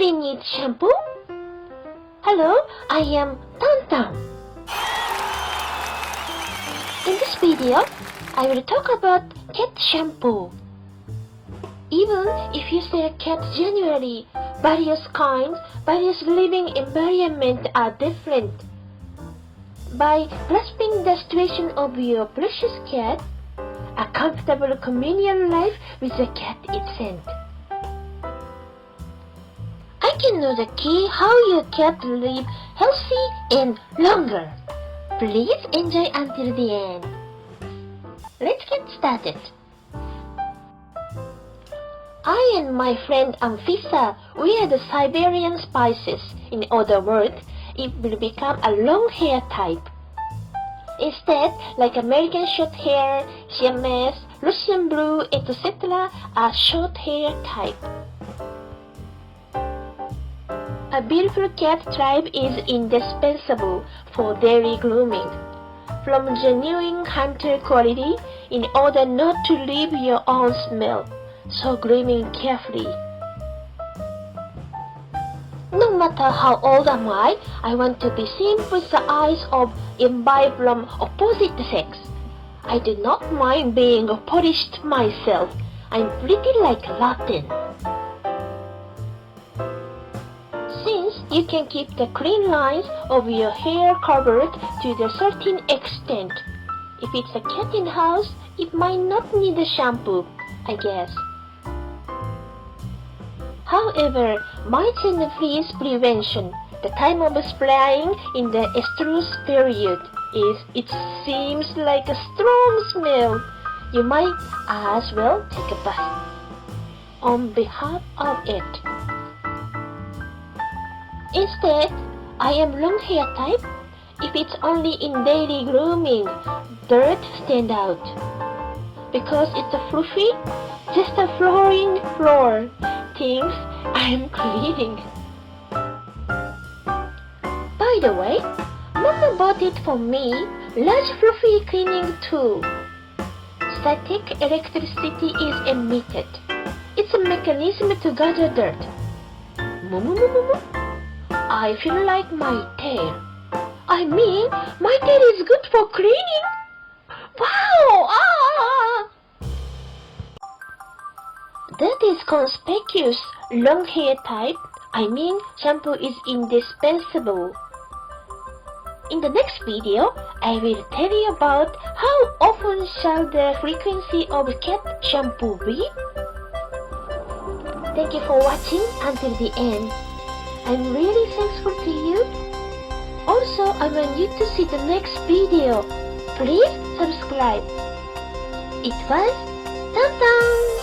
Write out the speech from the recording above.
puppy need shampoo? Hello, I am Tantan. In this video, I will talk about cat shampoo. Even if you say cat generally, various kinds, various living environment are different. By grasping the situation of your precious cat, a comfortable communal life with the cat is sent. I can know the key how your cat live healthy and longer. Please enjoy until the end. Let's get started. I and my friend Anfisa, we are the Cyberian spices. In other words, it will become a long hair type. Instead, like American short hair, Siamese, Russian blue, etc. are short hair type. A beautiful cat tribe is indispensable for daily grooming. From genuine hunter quality, in order not to leave your own smell, so grooming carefully. No matter how old am I want to be seen with the eyes of imbibe from opposite sex. I do not mind being polished myself. I'm pretty like Latin. Since you can keep the clean lines of your hair covered to a certain extent, if it's a cat in house, it might not need a shampoo, I guess. However, mites and fleas prevention, the time of spraying in the estrus period, it seems like a strong smell. You might as well take a bath on behalf of it. Instead, I am long hair type. If it's only in daily grooming, dirt stand out. Because it's a fluffy, just a flooring floor, things I'm cleaning. By the way, Mama bought it for me, large fluffy cleaning tool. Static electricity is emitted. It's a mechanism to gather dirt. I feel like my tail. I mean, my tail is good for cleaning. Wow! That is conspicuous long hair type. I mean, shampoo is indispensable. In the next video, I will tell you about how often shall the frequency of cat shampoo be. Thank you for watching until the end. I'm really thankful to you. Also, I want you to see the next video. Please subscribe. It was Tantan.